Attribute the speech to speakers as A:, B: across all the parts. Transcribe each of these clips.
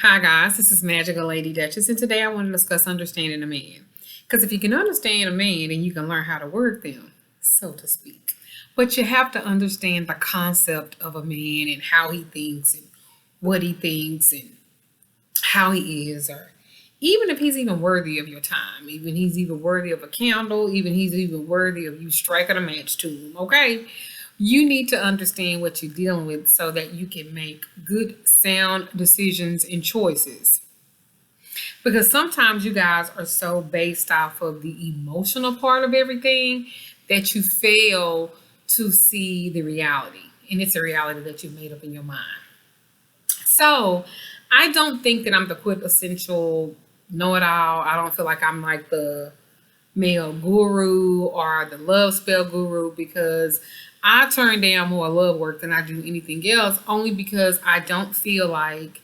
A: Hi guys, this is Magickal Lady Duchess, and today I want to discuss understanding a man. Because if you can understand a man, then you can learn how to work them, so to speak. But you have to understand the concept of a man and how he thinks and what he thinks and how he is, or even if he's even worthy of your time, even he's even worthy of a candle, even he's even worthy of you striking a match to him, okay? You need to understand what you're dealing with so that you can make good, sound decisions and choices. Because sometimes you guys are so based off of the emotional part of everything that you fail to see the reality. And it's a reality that you've made up in your mind. So I don't think that I'm the quintessential know it all. I don't feel like I'm like the male guru or the love spell guru because I turn down more love work than I do anything else, only because I don't feel like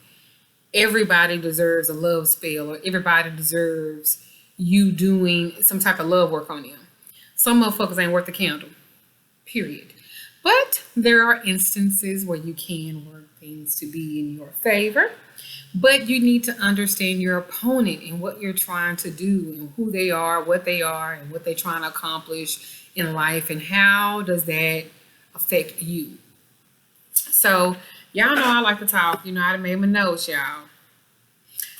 A: everybody deserves a love spell or everybody deserves you doing some type of love work on them. Some motherfuckers ain't worth the candle, period. But there are instances where you can work things to be in your favor. But you need to understand your opponent and what you're trying to do and who they are, and what they're trying to accomplish in life and how does that affect you. So y'all know I like to talk. You know, I made my notes, y'all.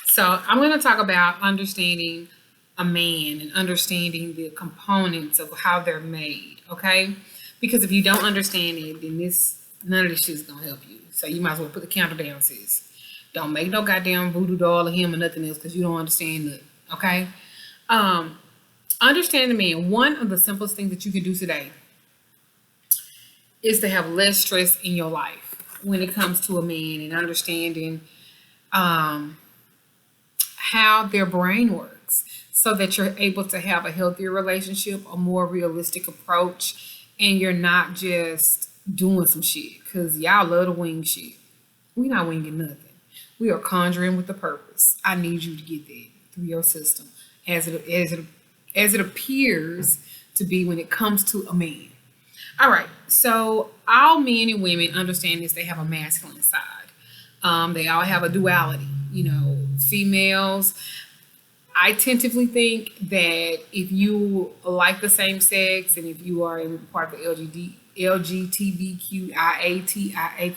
A: So I'm going to talk about understanding a man and understanding the components of how they're made, okay? Because if you don't understand it, then none of this shit is going to help you. So you might as well put the counter down, sis. Don't make no goddamn voodoo doll of him or nothing else because you don't understand nothing, okay? Understand the man. One of the simplest things that you can do today is to have less stress in your life when it comes to a man and understanding how their brain works so that you're able to have a healthier relationship, a more realistic approach, and you're not just doing some shit because y'all love to wing shit. We not winging nothing. We are conjuring with a purpose. I need you to get that through your system as it appears to be when it comes to a man. All right, so all men and women understand this. They have a masculine side. They all have a duality. You know, females, I tentatively think that if you like the same sex and if you are in part of the LGBTQIA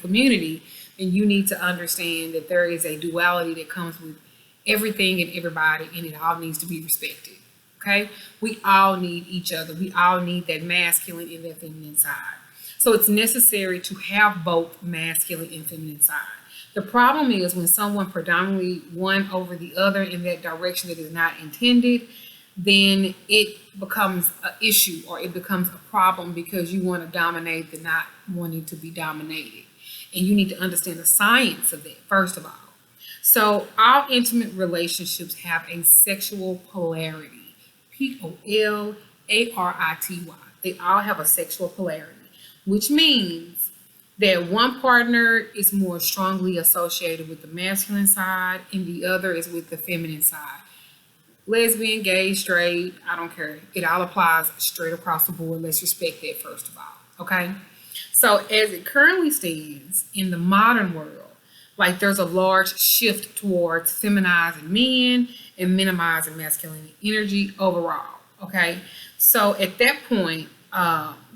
A: community, then you need to understand that there is a duality that comes with everything and everybody, and it all needs to be respected. Okay? We all need each other. We all need that masculine and that feminine side. So it's necessary to have both masculine and feminine side. The problem is when someone predominantly one over the other in that direction that is not intended, then it becomes an issue or it becomes a problem because you want to dominate the not wanting to be dominated. And you need to understand the science of that, first of all. So all intimate relationships have a sexual polarity. Polarity. They all have a sexual polarity, which means that one partner is more strongly associated with the masculine side and the other is with the feminine side. Lesbian, gay, straight, I don't care. It all applies straight across the board. Let's respect that first of all, okay? So as it currently stands in the modern world, like there's a large shift towards feminizing men and minimizing masculine energy overall, okay? So at that point,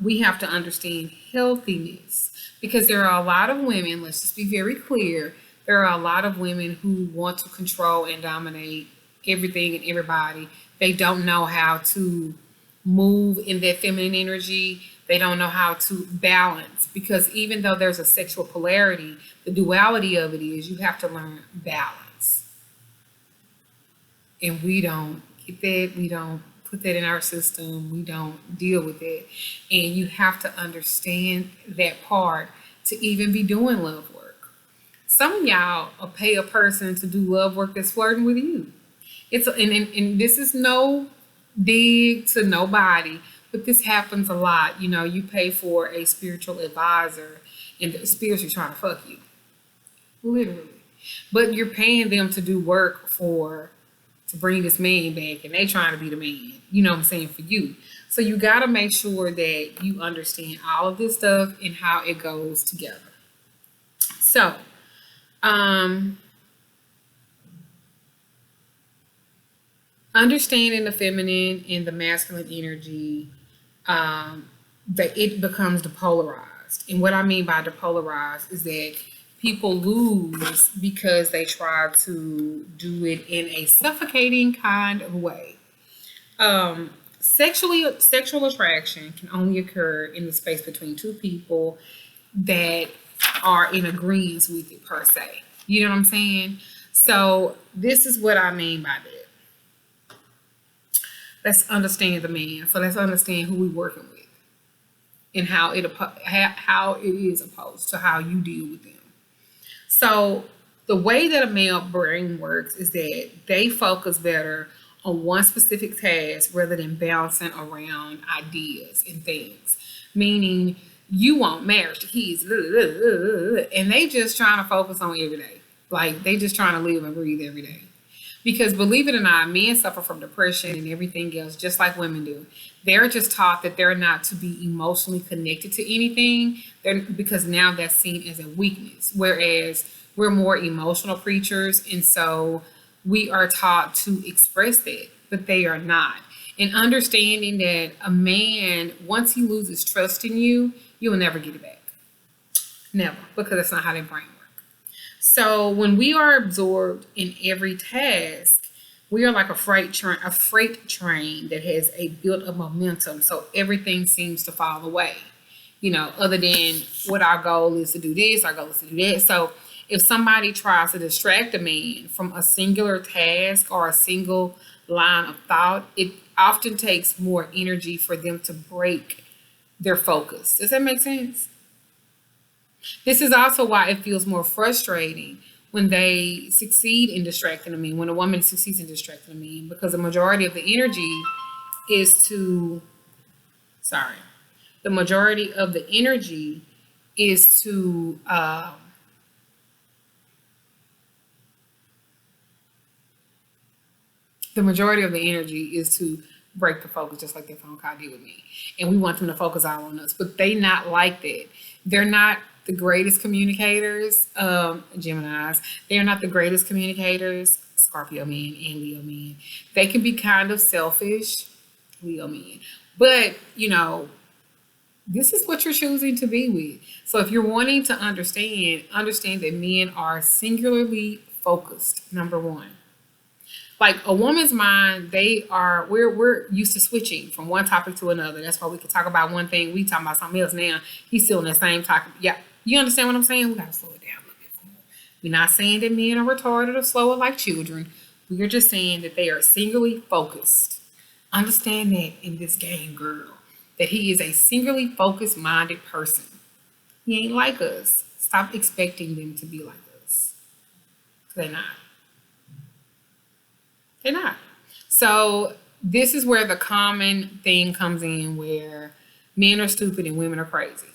A: we have to understand healthiness because there are a lot of women, let's just be very clear, there are a lot of women who want to control and dominate everything and everybody. They don't know how to move in that feminine energy. They don't know how to balance because even though there's a sexual polarity, the duality of it is you have to learn balance. And we don't get that. We don't put that in our system. We don't deal with it. And you have to understand that part to even be doing love work. Some of y'all will pay a person to do love work that's flirting with you. And this is no dig to nobody, but this happens a lot. You know, you pay for a spiritual advisor and they're spiritually trying to fuck you. Literally. But you're paying them to do work to bring this man back and they trying to be the man, you know what I'm saying, for you. So you got to make sure that you understand all of this stuff and how it goes together. So, Understanding the feminine and the masculine energy, that it becomes depolarized. And what I mean by depolarized is that people lose because they try to do it in a suffocating kind of way. Sexual attraction can only occur in the space between two people that are in agreement with it per se. You know what I'm saying? So this is what I mean by that. Let's understand the man. So let's understand who we're working with and how it is opposed to how you deal with them. So the way that a male brain works is that they focus better on one specific task rather than bouncing around ideas and things. Meaning you want marriage, the kids, and they just trying to focus on every day. Like they just trying to live and breathe every day. Because believe it or not, men suffer from depression and everything else, just like women do. They're just taught that they're not to be emotionally connected to anything, because now that's seen as a weakness. Whereas we're more emotional creatures, and so we are taught to express that, but they are not. And understanding that a man, once he loses trust in you, you will never get it back. Never, because that's not how their brain works. So when we are absorbed in every task, we are like a freight train that has a built-up momentum. So everything seems to fall away. Other than what our goal is to do this, our goal is to do that. So if somebody tries to distract a man from a singular task or a single line of thought, it often takes more energy for them to break their focus. Does that make sense? This is also why it feels more frustrating when they succeed in distracting a man, when a woman succeeds in distracting a man, because the majority of the energy is to, sorry, the majority of the energy is to, break the focus, just like their phone call did with me. And we want them to focus all on us, but they not like that. They're not the greatest communicators, Geminis. They're not the greatest communicators, Scorpio men and Leo men. They can be kind of selfish, Leo men. But, this is what you're choosing to be with. So if you're wanting to understand that men are singularly focused, number one. Like a woman's mind, we're used to switching from one topic to another. That's why we can talk about one thing, we talking about something else now. He's still in the same topic. Yeah. You understand what I'm saying? We gotta slow it down a little bit more. We're not saying that men are retarded or slower like children. We are just saying that they are singularly focused. Understand that in this game, girl. That he is a singularly focused minded person. He ain't like us. Stop expecting them to be like us. They're not. They're not. So this is where the common thing comes in, where men are stupid and women are crazy.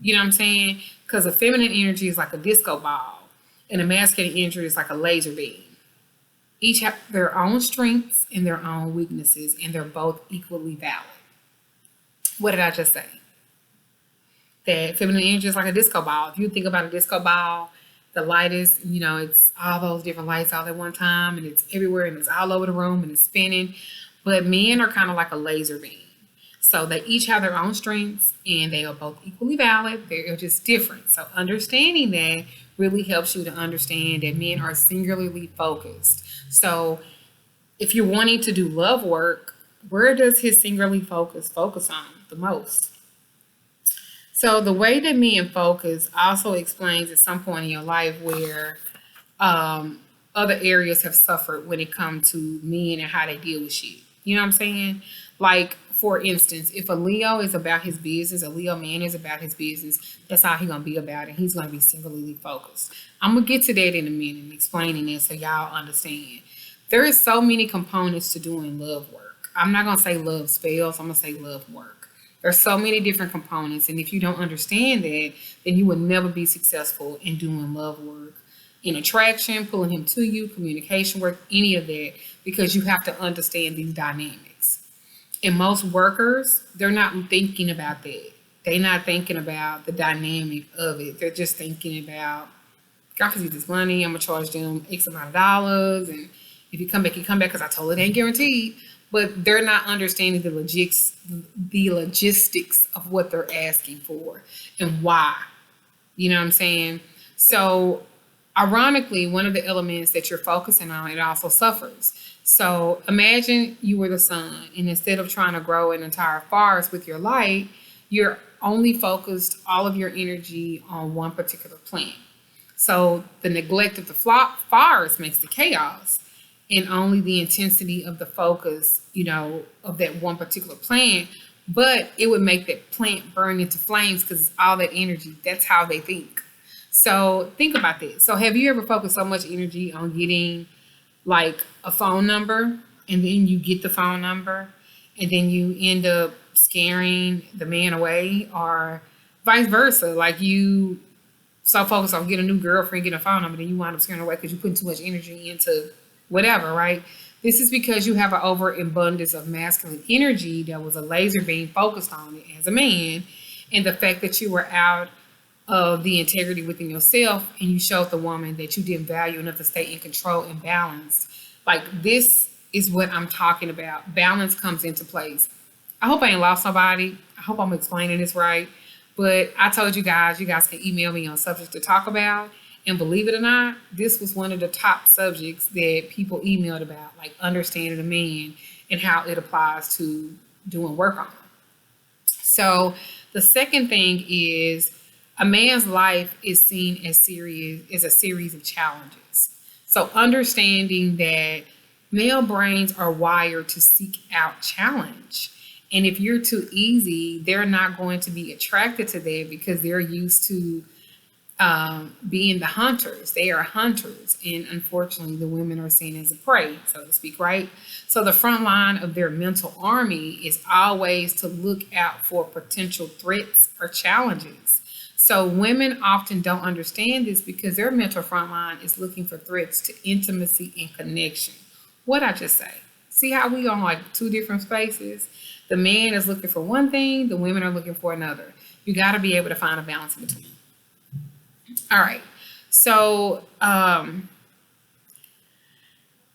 A: You know what I'm saying? Because a feminine energy is like a disco ball and a masculine energy is like a laser beam. Each have their own strengths and their own weaknesses, and they're both equally valid. What did I just say? That feminine energy is like a disco ball. If you think about a disco ball, the light is, it's all those different lights all at one time, and it's everywhere, and it's all over the room, and it's spinning. But men are kind of like a laser beam. So they each have their own strengths, and they are both equally valid. They're just different. So understanding that really helps you to understand that men are singularly focused. So if you're wanting to do love work, where does his singularly focus on the most? So the way that men focus also explains at some point in your life where other areas have suffered when it comes to men and how they deal with shit. You know what I'm saying? Like, for instance, if a Leo is about his business, a Leo man is about his business, that's how he's going to be about it. He's going to be singularly focused. I'm going to get to that in a minute, explaining it so y'all understand. There is so many components to doing love work. I'm not going to say love spells. I'm going to say love work. There's so many different components. And if you don't understand that, then you will never be successful in doing love work, in attraction, pulling him to you, communication work, any of that, because you have to understand these dynamics. And most workers, they're not thinking about that. They're not thinking about the dynamic of it. They're just thinking about, God can see this money, I'm going to charge them X amount of dollars, and If you come back, you come back because I told it ain't guaranteed. But they're not understanding the logistics of what they're asking for and why. You know what I'm saying? So, ironically, one of the elements that you're focusing on, it also suffers. So, imagine you were the sun, and instead of trying to grow an entire forest with your light, you're only focused all of your energy on one particular plant. So, the neglect of the forest makes the chaos, and only the intensity of the focus, of that one particular plant. But it would make that plant burn into flames because it's all that energy. That's how they think. So think about this. So have you ever focused so much energy on getting like a phone number, and then you get the phone number and then you end up scaring the man away, or vice versa? Like you so focused on getting a new girlfriend, getting a phone number, then you wind up scaring away because you put too much energy into whatever, right? This is because you have an overabundance of masculine energy that was a laser beam focused on it as a man, and the fact that you were out of the integrity within yourself, and you showed the woman that you didn't value enough to stay in control and balance. Like this is what I'm talking about. Balance comes into place. I hope I ain't lost somebody. I hope I'm explaining this right. But I told you guys can email me on subjects to talk about. And believe it or not, this was one of the top subjects that people emailed about, like understanding a man and how it applies to doing work on them. So the second thing is a man's life is seen as a series of challenges. So understanding that male brains are wired to seek out challenge. And if you're too easy, they're not going to be attracted to that because they're used to being the hunters. They are hunters, and unfortunately the women are seen as a prey, so to speak, right? So the front line of their mental army is always to look out for potential threats or challenges. So women often don't understand this because their mental front line is looking for threats to intimacy and connection. What I just say? See how we on like two different spaces? The man is looking for one thing, the women are looking for another. You got to be able to find a balance in between. All right, so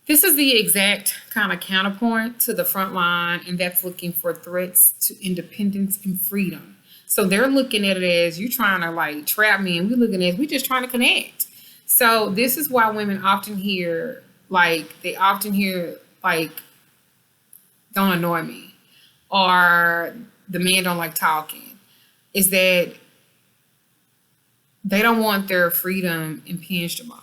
A: this is the exact kind of counterpoint to the front line, and that's looking for threats to independence and freedom. So they're looking at it as you trying to like trap me, and we're looking at it as we just trying to connect. So this is why women often hear like, don't annoy me, or the man don't like talking, is that they don't want their freedom impinged upon.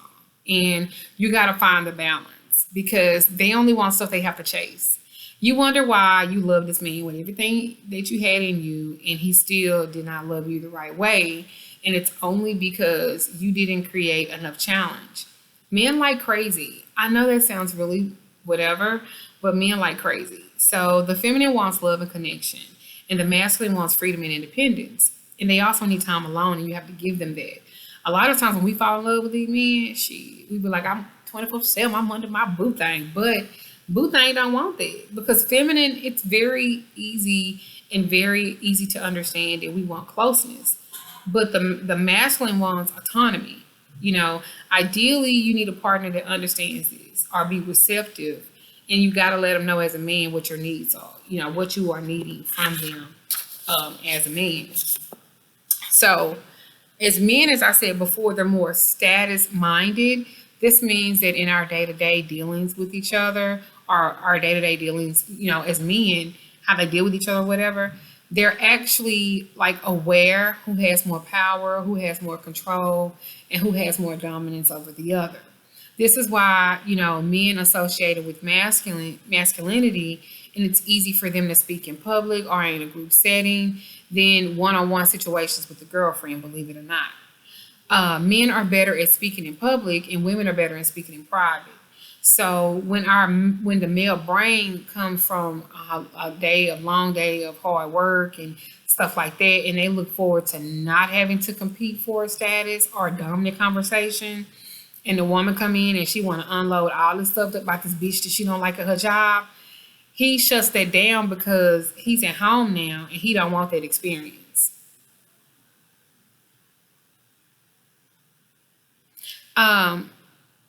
A: And you got to find the balance because they only want stuff they have to chase. You wonder why you love this man with everything that you had in you, and he still did not love you the right way. And it's only because you didn't create enough challenge. Men like crazy. I know that sounds really whatever, but men like crazy. So the feminine wants love and connection, and the masculine wants freedom and independence. And they also need time alone, and you have to give them that. A lot of times when we fall in love with these men, we be like, I'm 24/7, I'm under my boo thing. But boo thing don't want that, because feminine, it's very easy and very easy to understand that we want closeness. But the masculine wants autonomy. Ideally, you need a partner that understands this or be receptive, and you got to let them know as a man what your needs are, what you are needing from them as a man. So as men, as I said before, they're more status minded. This means that in our day-to-day dealings with each other, or our day-to-day dealings, as men, how they deal with each other, whatever, they're actually like aware who has more power, who has more control, and who has more dominance over the other. This is why, men associated with masculinity, and it's easy for them to speak in public or in a group setting than one-on-one situations with a girlfriend, believe it or not. Men are better at speaking in public, and women are better at speaking in private. So when the male brain comes from a long day of hard work and stuff like that, and they look forward to not having to compete for a status or a dominant conversation, and the woman come in and she want to unload all this stuff about this bitch that she don't like at her job, he shuts that down because he's at home now and he don't want that experience.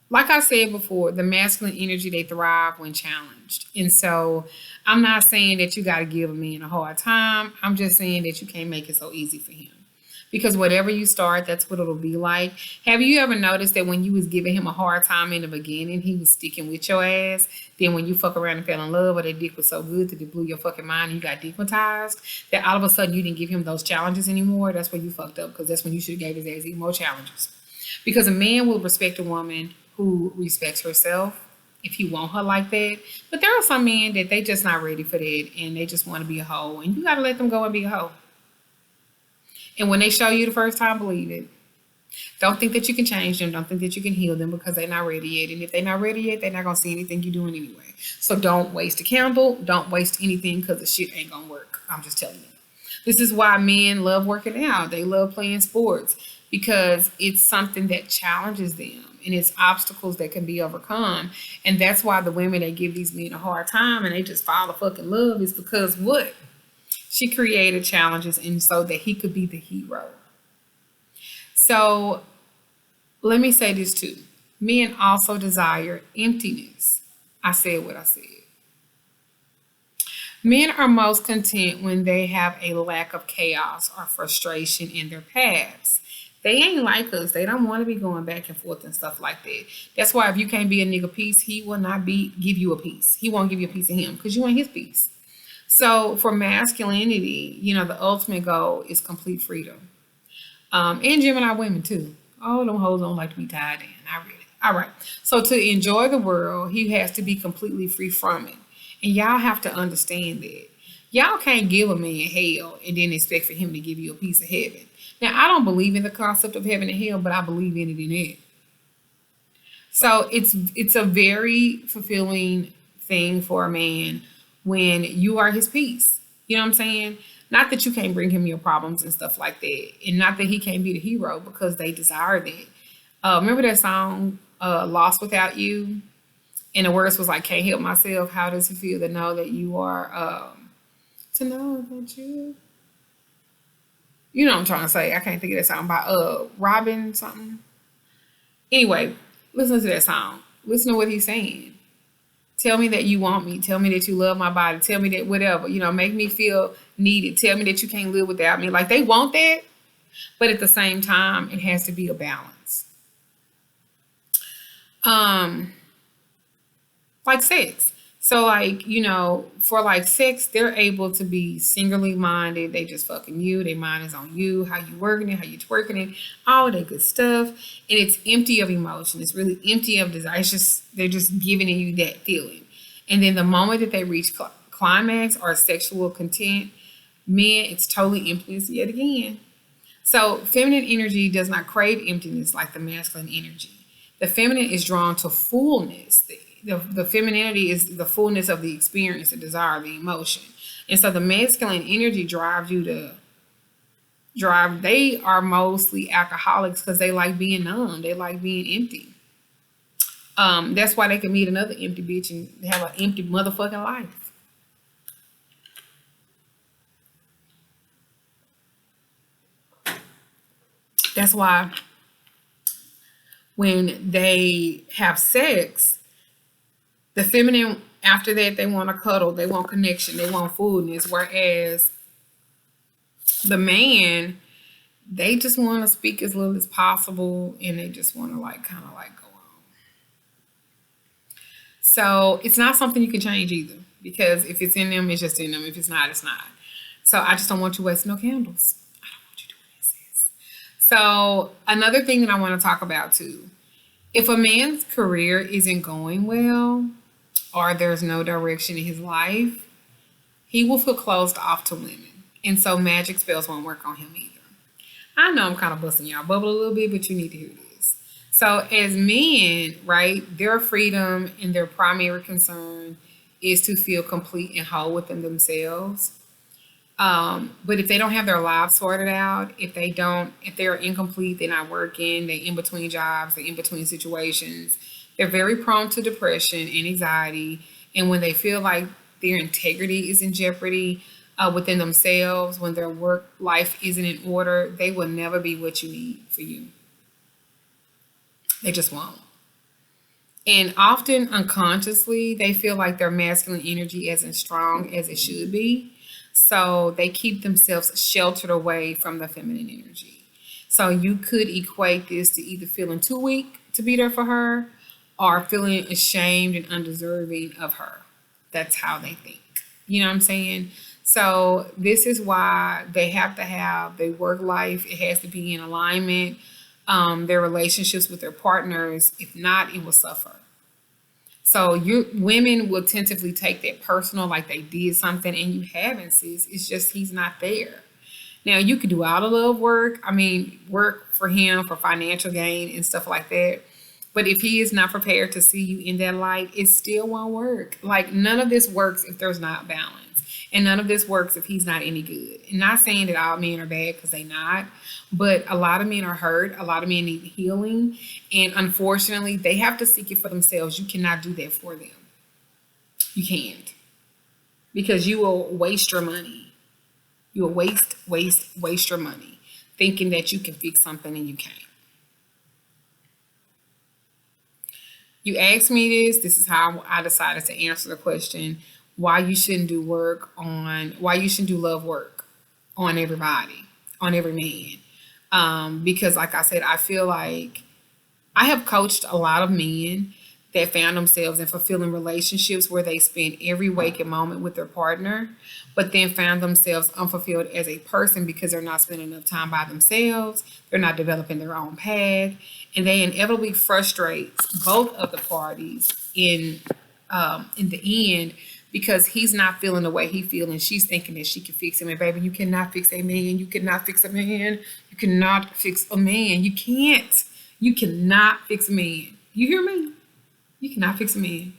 A: like I said before, the masculine energy, they thrive when challenged. And so I'm not saying that you got to give a man a hard time. I'm just saying that you can't make it so easy for him. Because whatever you start, that's what it'll be like. Have you ever noticed that when you was giving him a hard time in the beginning, he was sticking with your ass? Then when you fuck around and fell in love or that dick was so good that it blew your fucking mind and you got digmatized, that all of a sudden you didn't give him those challenges anymore? That's where you fucked up, because that's when you should have gave his ass even more challenges. Because a man will respect a woman who respects herself if you want her like that. But there are some men that they just not ready for that and they just want to be a hoe. And you got to let them go and be a hoe. And when they show you the first time, believe it. Don't think that you can change them. Don't think that you can heal them because they're not ready yet. And if they're not ready yet, they're not going to see anything you're doing anyway. So don't waste a candle. Don't waste anything because the shit ain't going to work. I'm just telling you. This is why men love working out. They love playing sports because it's something that challenges them and it's obstacles that can be overcome. And that's why the women that give these men a hard time and they just fall in fucking love is because what? She created challenges and so that he could be the hero. So let me say this too. Men also desire emptiness. I said what I said. Men are most content when they have a lack of chaos or frustration in their paths. They ain't like us. They don't want to be going back and forth and stuff like that. That's why if you can't be a nigga piece, he will not give you a piece. He won't give you a piece of him because you ain't his piece. So for masculinity, the ultimate goal is complete freedom. And Gemini women too. All them hoes don't like to be tied in. I read it. All right. So to enjoy the world, he has to be completely free from it. And y'all have to understand that. Y'all can't give a man hell and then expect for him to give you a piece of heaven. Now, I don't believe in the concept of heaven and hell, but I believe in it in it. So it's a very fulfilling thing for a man when you are his peace. You know what I'm saying? Not that you can't bring him your problems and stuff like that. And not that he can't be the hero because they desire that. Remember that song, Lost Without You? And the words was like, can't help myself. How does it feel to know that you are, to know that you know what I'm trying to say. I can't think of that song by Robin something. Anyway, listen to that song. Listen to what he's saying. Tell me that you want me. Tell me that you love my body. Tell me that whatever, make me feel needed. Tell me that you can't live without me. Like they want that, but at the same time, it has to be a balance. Like sex. So for like sex, they're able to be singularly minded. They just fucking you. Their mind is on you, how you working it, how you twerking it, all that good stuff. And it's empty of emotion. It's really empty of desire. They're just giving you that feeling. And then the moment that they reach climax or sexual content, men, it's totally emptiness yet again. So feminine energy does not crave emptiness like the masculine energy. The feminine is drawn to fullness. The femininity is the fullness of the experience, the desire, the emotion. And so the masculine energy drives you to drive. They are mostly alcoholics because they like being numb. They like being empty. That's why they can meet another empty bitch and have an empty motherfucking life. That's why when they have sex, the feminine, after that, they want to cuddle, they want connection, they want fullness. Whereas the man, they just want to speak as little as possible and they just want to kind of go on. So it's not something you can change either, because if it's in them, it's just in them. If it's not, it's not. So I just don't want you wasting no candles. I don't want you doing this. So another thing that I want to talk about too, if a man's career isn't going well, or there's no direction in his life, he will feel closed off to women. And so magic spells won't work on him either. I know I'm kind of busting y'all bubble a little bit, but you need to hear this. So as men, right, their freedom and their primary concern is to feel complete and whole within themselves. But if they don't have their lives sorted out, if they're incomplete, they're not working, they're in between jobs, they're in between situations, they're very prone to depression and anxiety. And when they feel like their integrity is in jeopardy within themselves, when their work life isn't in order, they will never be what you need for you. They just won't. And often unconsciously, they feel like their masculine energy isn't strong as it should be. So they keep themselves sheltered away from the feminine energy. So you could equate this to either feeling too weak to be there for her or feeling ashamed and undeserving of her. That's how they think. You know what I'm saying? So this is why they have to have their work life. It has to be in alignment. Their relationships with their partners. If not, it will suffer. So you women will tentatively take that personal, like they did something, and you haven't, sis. It's just he's not there. Now you could do all the love work. I mean, work for him for financial gain and stuff like that. But if he is not prepared to see you in that light, it still won't work. Like none of this works if there's not balance. And none of this works if he's not any good. And not saying that all men are bad because they not, but a lot of men are hurt. A lot of men need healing. And unfortunately, they have to seek it for themselves. You cannot do that for them. You can't. Because you will waste your money. You will waste your money thinking that you can fix something and you can't. You asked me this. This is how I decided to answer the question why you shouldn't do love work on everybody, on every man. Because, like I said, I feel like I have coached a lot of men that found themselves in fulfilling relationships where they spend every waking moment with their partner, but then found themselves unfulfilled as a person because they're not spending enough time by themselves, they're not developing their own path, and they inevitably frustrate both of the parties in the end because he's not feeling the way he feels and she's thinking that she can fix him. And baby, you cannot fix a man. You cannot fix a man. You cannot fix a man. You can't. You cannot fix a man. You hear me? You cannot fix a man.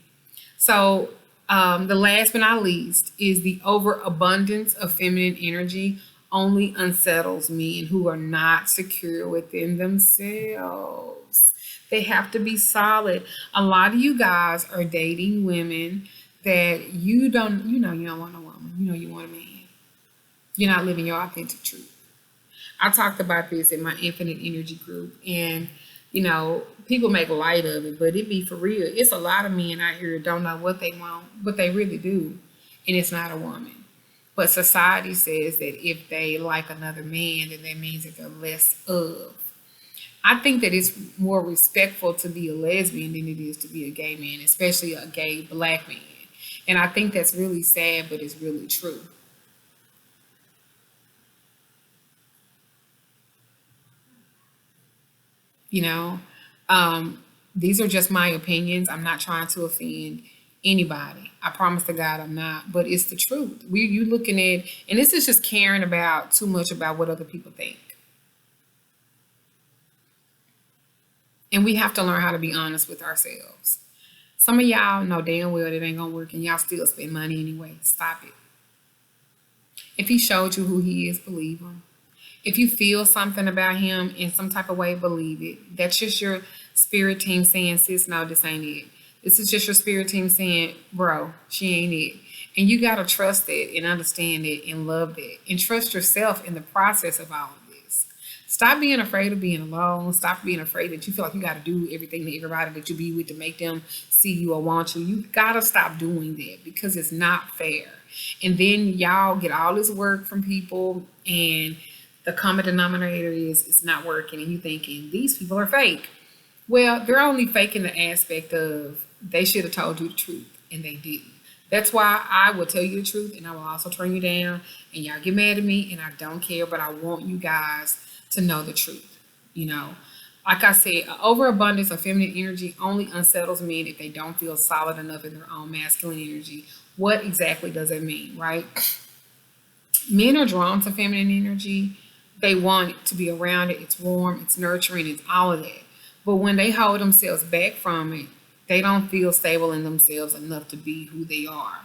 A: So the last but not least is the overabundance of feminine energy only unsettles men who are not secure within themselves. They have to be solid. A lot of you guys are dating women that you don't want a woman. You know you want a man. You're not living your authentic truth. I talked about this in my infinite energy group, and people make light of it, but it be for real. It's a lot of men out here who don't know what they want, but they really do, and it's not a woman. But society says that if they like another man, then that means that they're less of. I think that it's more respectful to be a lesbian than it is to be a gay man, especially a gay black man. And I think that's really sad, but it's really true. You know, these are just my opinions. I'm not trying to offend anybody. I promise to God I'm not, but it's the truth. You looking at, and this is just caring about too much about what other people think. And we have to learn how to be honest with ourselves. Some of y'all know damn well it ain't gonna work and y'all still spend money anyway. Stop it. If he showed you who he is, believe him. If you feel something about him in some type of way, believe it. That's just your spirit team saying, sis, no, this ain't it. This is just your spirit team saying, bro, she ain't it. And you gotta trust it and understand it and love it. And trust yourself in the process of all of this. Stop being afraid of being alone. Stop being afraid that you feel like you gotta do everything to everybody that you be with to make them see you or want you. You gotta stop doing that because it's not fair. And then y'all get all this work from people and the common denominator is it's not working and you thinking these people are fake. Well, they're only faking the aspect of they should have told you the truth and they didn't. That's why I will tell you the truth and I will also turn you down and y'all get mad at me and I don't care, but I want you guys to know the truth. Like I said, an overabundance of feminine energy only unsettles men if they don't feel solid enough in their own masculine energy. What exactly does that mean, right? Men are drawn to feminine energy. They want to be around it. It's warm, it's nurturing, it's all of that. But when they hold themselves back from it, they don't feel stable in themselves enough to be who they are.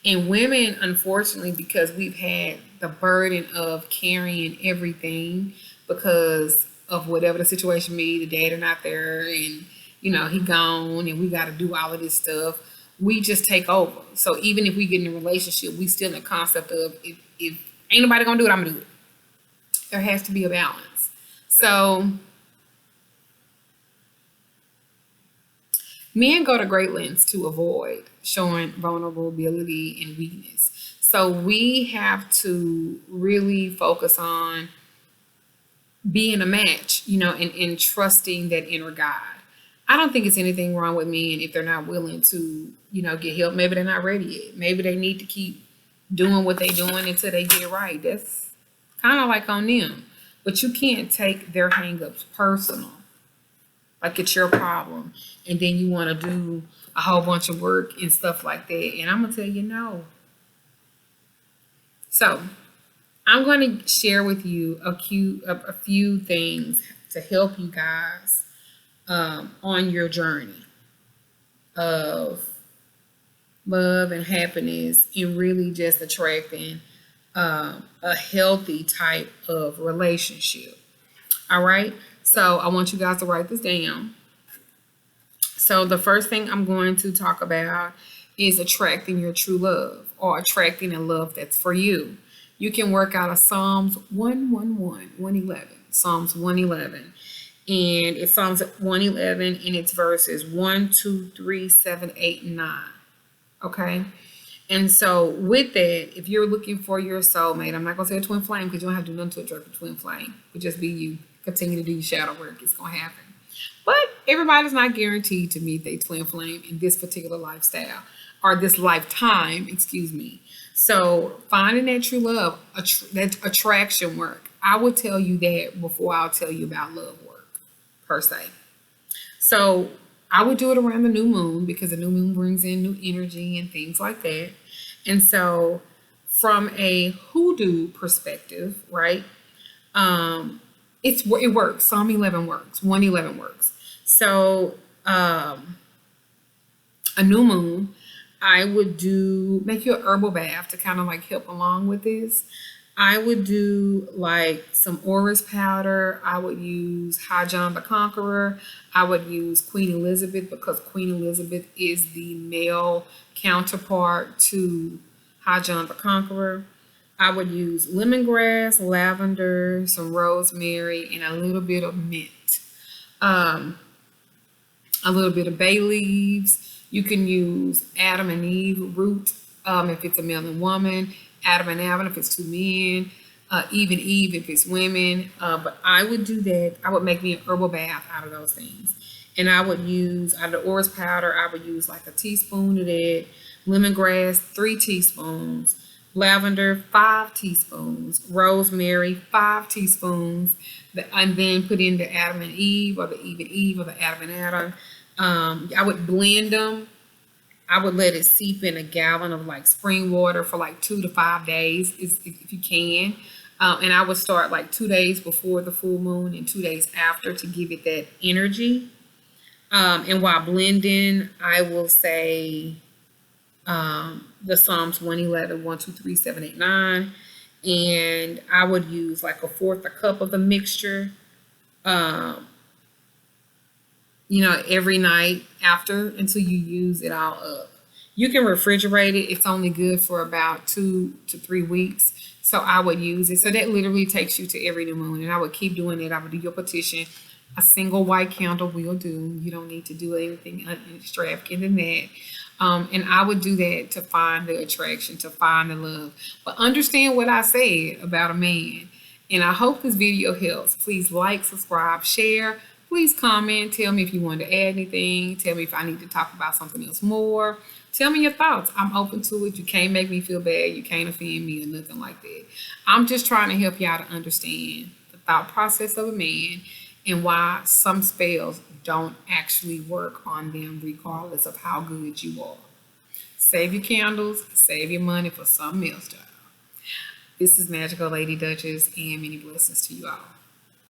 A: And women, unfortunately, because we've had the burden of carrying everything because of whatever the situation be, the dad are not there and, he gone and we got to do all of this stuff. We just take over. So even if we get in a relationship, we still in the concept of if ain't nobody going to do it, I'm going to do it. There has to be a balance. So Men go to great lengths to avoid showing vulnerability and weakness. So we have to really focus on being a match, and trusting that inner guide. I don't think it's anything wrong with men if they're not willing to, get help. Maybe they're not ready yet. Maybe they need to keep doing what they're doing until they get it right. That's kind of like on them. But you can't take their hangups personal, like it's your problem, and then you want to do a whole bunch of work and stuff like that. And I'm gonna tell you no. So I'm going to share with you a few things to help you guys on your journey of love and happiness and really just attracting a healthy type of relationship. All right. So I want you guys to write this down. So the first thing I'm going to talk about is attracting your true love, or attracting a love that's for you. You can work out of Psalms 111. Psalms 111. And it's Psalms 111 and it's verses 1, 2, 3, 7, 8, and 9. Okay? And so with that, if you're looking for your soulmate, I'm not going to say a twin flame because you don't have to do nothing to attract a twin flame. It'll just be you. Continue to do your shadow work. It's going to happen. But everybody's not guaranteed to meet their twin flame in this particular lifestyle, or this lifetime, excuse me. So finding that true love, that attraction work, I would tell you that before I'll tell you about love work, per se. So I would do it around the new moon because the new moon brings in new energy and things like that. And so from a hoodoo perspective, right, it works. Psalm 11 works. 111 works. So a new moon, I would make you an herbal bath to kind of like help along with this. I would do like some orris powder. I would use High John the Conqueror. I would use Queen Elizabeth because Queen Elizabeth is the male counterpart to High John the Conqueror. I would use lemongrass, lavender, some rosemary, and a little bit of mint. A little bit of bay leaves. You can use Adam and Eve root if it's a male and woman, Adam and Adam if it's two men, even Eve if it's women. But I would do that. I would make me an herbal bath out of those things. And I would use, out of the orris powder, I would use like a teaspoon of that, lemongrass, 3 teaspoons, lavender, 5 teaspoons, rosemary, 5 teaspoons, and then put in the Adam and Eve, or the Eve and Eve, or the Adam and Adam. I would blend them. I would let it seep in a gallon of like spring water for like 2 to 5 days, if you can. And I would start like 2 days before the full moon and 2 days after to give it that energy. And while blending, I will say the Psalms 111, 1, 2, 3, 7, 8, 9. And I would use like 1/4 a cup of the mixture, every night after until you use it all up. You can refrigerate it. It's only good for about 2 to 3 weeks. So I would use it. So that literally takes you to every new moon. And I would keep doing it. I would do your petition. A single white candle will do. You don't need to do anything extravagant than that. And I would do that to find the attraction, to find the love. But understand what I said about a man. And I hope this video helps. Please like, subscribe, share. Please comment. Tell me if you want to add anything. Tell me if I need to talk about something else more. Tell me your thoughts. I'm open to it. You can't make me feel bad. You can't offend me or nothing like that. I'm just trying to help y'all to understand the thought process of a man and why some spells don't actually work on them regardless of how good you are. Save your candles. Save your money for something else, y'all. This is Magical Lady Duchess, and many blessings to you all.